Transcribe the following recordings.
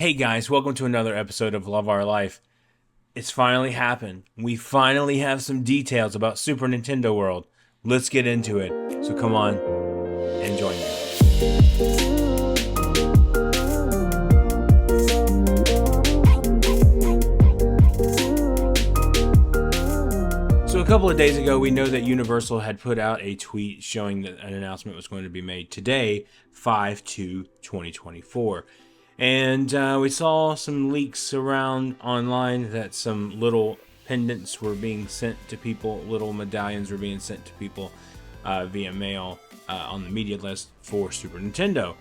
Hey guys, welcome to another episode of Love Our Life. It's finally happened. We finally have some details about Super Nintendo World. Let's get into it. So come on and join me. So a couple of days ago, we know that Universal had put out a tweet showing that an announcement was going to be made today, 5/2/2024. And we saw some leaks around online that some little pendants were being sent to people, little medallions were being sent to people via mail on the media list for Super Nintendo.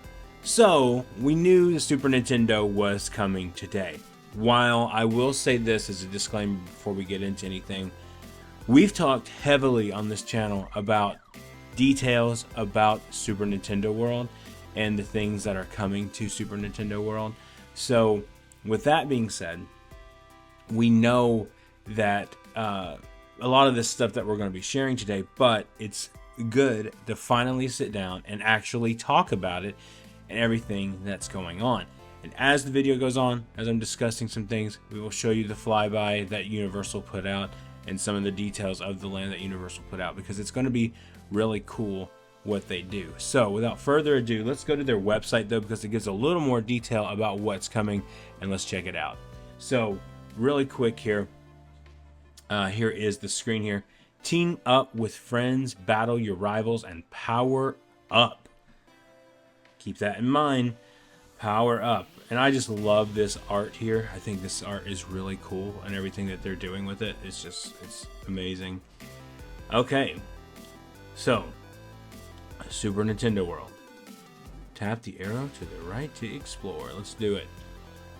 So we knew the Super Nintendo was coming today. While I will say this as a disclaimer before we get into anything, we've talked heavily on this channel about details about Super Nintendo World and the things that are coming to Super Nintendo World. So with that being said, we know that a lot of this stuff that we're going to be sharing today, but it's good to finally sit down and actually talk about it and everything that's going on. And as the video goes on, as I'm discussing some things, we will show you the flyby that Universal put out and some of the details of the land that Universal put out, because it's going to be really cool what they do. So without further ado, let's go to their website though, because it gives a little more detail about what's coming, and let's check it out. So really quick here, here is the screen here. Team up with friends, battle your rivals, and power up. Keep that in mind. Power up. And I just love this art here. I think this art is really cool, and everything that they're doing with it is just, it's amazing. Okay, so Super Nintendo World. Tap the arrow to the right to explore. Let's do it.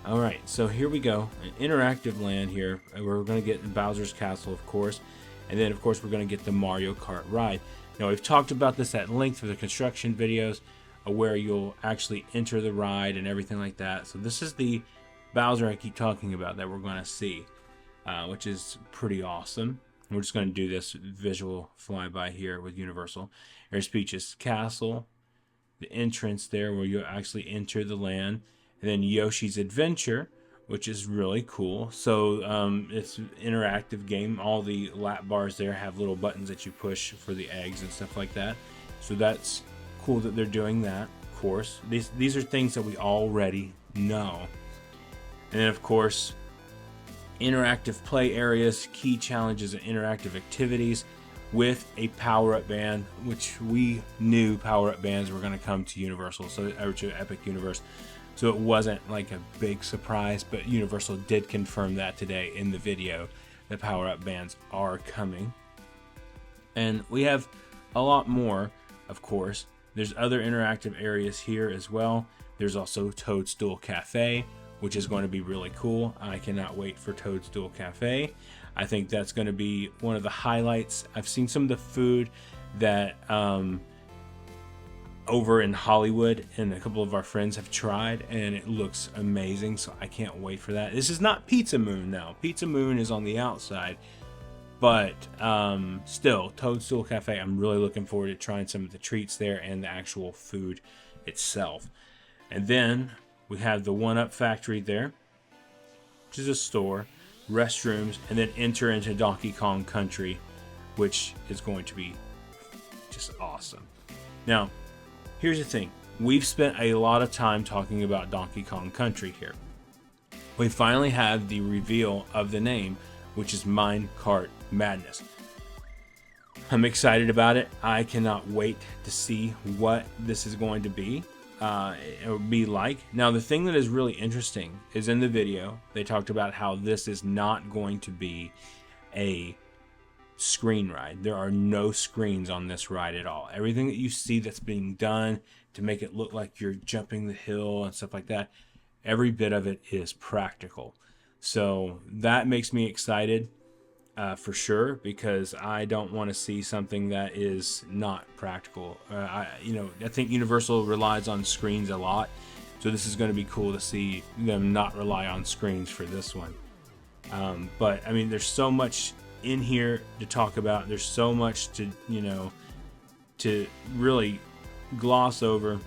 Alright, so here we go. An interactive land here. We're going to get Bowser's Castle, of course. And then, of course, we're going to get the Mario Kart ride. Now, we've talked about this at length for the construction videos, where you'll actually enter the ride and everything like that. So this is the Bowser I keep talking about that we're going to see, which is pretty awesome. We're just going to do this visual flyby here with Universal. There's Peach's Castle, the entrance there where you actually enter the land, and then Yoshi's Adventure, which is really cool. So it's an interactive game. All the lap bars there have little buttons that you push for the eggs and stuff like that. So that's cool that they're doing that, of course. These are things that we already know. And then, of course, interactive play areas, key challenges, and interactive activities with a power-up band, which we knew power-up bands were going to come to Universal, or to Epic Universe. So it wasn't like a big surprise, but Universal did confirm that today in the video. The power-up bands are coming. And we have a lot more, of course. There's other interactive areas here as well. There's also Toadstool Cafe, which is going to be really cool. I cannot wait for Toadstool Cafe. I think that's going to be one of the highlights. I've seen some of the food that over in Hollywood, and a couple of our friends have tried, and it looks amazing, so I can't wait for that. This is not Pizza Moon now. Pizza Moon is on the outside, but still, Toadstool Cafe, I'm really looking forward to trying some of the treats there and the actual food itself. And then we have the 1-Up Factory there, which is a store, restrooms, and then enter into Donkey Kong Country, which is going to be just awesome. Now, here's the thing. We've spent a lot of time talking about Donkey Kong Country here. We finally have the reveal of the name, which is Minecart Madness. I'm excited about it. I cannot wait to see what this is going to be. It would be like. Now, the thing that is really interesting is in the video, they talked about how this is not going to be a screen ride. There are no screens on this ride at all. Everything that you see that's being done to make it look like you're jumping the hill and stuff like that, every bit of it is practical. So that makes me excited for sure, because I don't want to see something that is not practical. I think Universal relies on screens a lot, so this is going to be cool to see them not rely on screens for this one. But I mean, there's so much in here to talk about. There's so much to to really gloss over.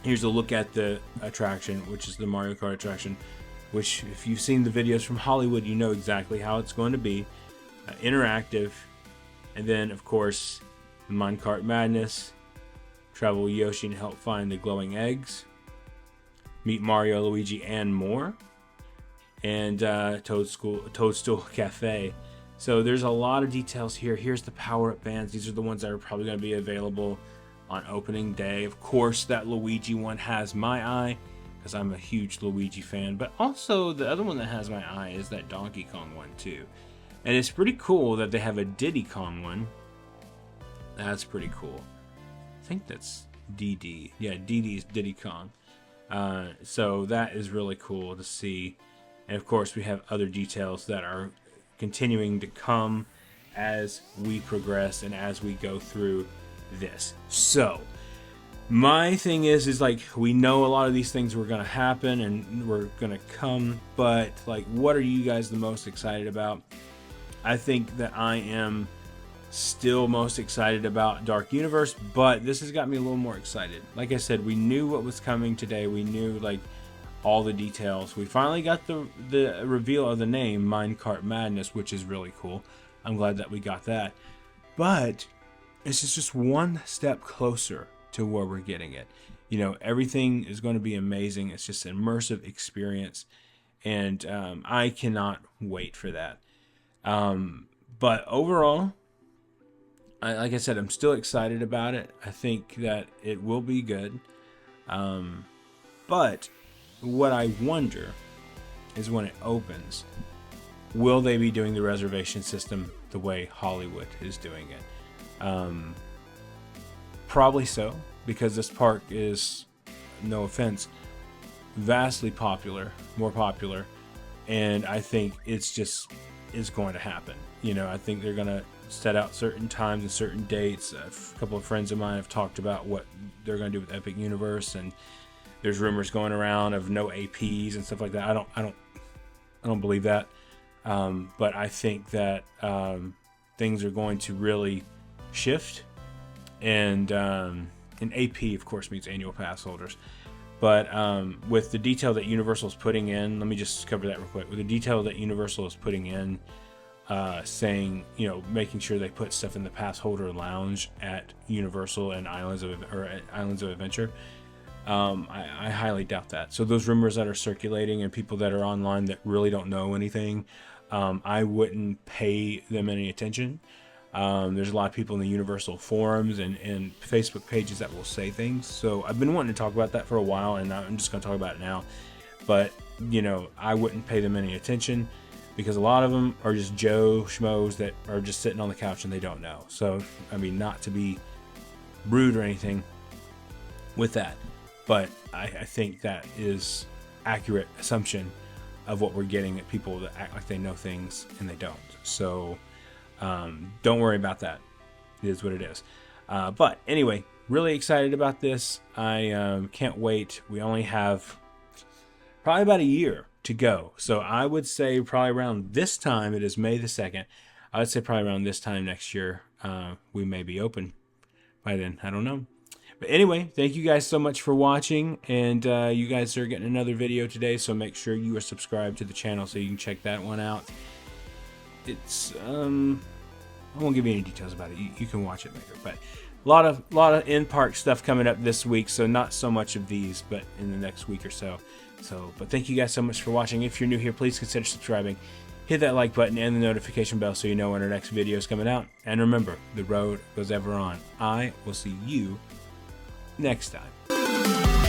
Here's a look at the attraction, which is the Mario Kart attraction, which if you've seen the videos from Hollywood, you know exactly how it's going to be. Interactive. And then, of course, the Minecart Madness. Travel with Yoshi and help find the glowing eggs. Meet Mario, Luigi, and more. And Toadstool Cafe. So there's a lot of details here. Here's the power-up bands. These are the ones that are probably going to be available on opening day. Of course, that Luigi one has my eye, because I'm a huge Luigi fan. But also, the other one that has my eye is that Donkey Kong one, too. And it's pretty cool that they have a Diddy Kong one. That's pretty cool. I think that's DD. Yeah, DD's Diddy Kong. So that is really cool to see. And of course, we have other details that are continuing to come as we progress and as we go through this. So my thing is like, we know a lot of these things were going to happen and we're going to come, but like, what are you guys the most excited about? I think that I am still most excited about Dark Universe, but this has got me a little more excited. Like I said, we knew what was coming today. We knew like all the details. We finally got the reveal of the name Minecart Madness, which is really cool. I'm glad that we got that. But it's just one step closer to where we're getting it. You know, everything is going to be amazing. It's just an immersive experience, and I cannot wait for that. But overall, like I said, I'm still excited about it. I think that it will be good. But what I wonder is when it opens, will they be doing the reservation system the way Hollywood is doing it? Probably so, because this park is, no offense, vastly popular, more popular, and I think it's just is going to happen. You know, I think they're going to set out certain times and certain dates. A couple of friends of mine have talked about what they're going to do with Epic Universe, and there's rumors going around of no APs and stuff like that. I don't believe that. But I think that things are going to really shift, and AP, of course, means annual pass holders. But with the detail that Universal is putting in, let me just cover that real quick. With the detail that Universal is putting in, saying, you know, making sure they put stuff in the pass holder lounge at Universal and Islands of Adventure, I highly doubt that. So those rumors that are circulating and people that are online that really don't know anything, I wouldn't pay them any attention. There's a lot of people in the Universal forums and Facebook pages that will say things. So I've been wanting to talk about that for a while, and I'm just going to talk about it now. But, you know, I wouldn't pay them any attention, because a lot of them are just Joe Schmoes that are just sitting on the couch and they don't know. So, I mean, not to be rude or anything with that, but I think that is accurate assumption of what we're getting, at people that act like they know things and they don't. So don't worry about that. It is what it is. But anyway, really excited about this. I can't wait. We only have probably about a year to go. So I would say probably around this time, it is May the 2nd. I would say probably around this time next year, we may be open by then. I don't know. But anyway, thank you guys so much for watching, and you guys are getting another video today, so make sure you are subscribed to the channel so you can check that one out. It's I won't give you any details about it. You can watch it later. But a lot of in-park stuff coming up this week, so not so much of these, but in the next week or so. But thank you guys so much for watching. If you're new here, please consider subscribing. Hit that like button and the notification bell so you know when our next video is coming out. And remember, the road goes ever on. I will see you next time.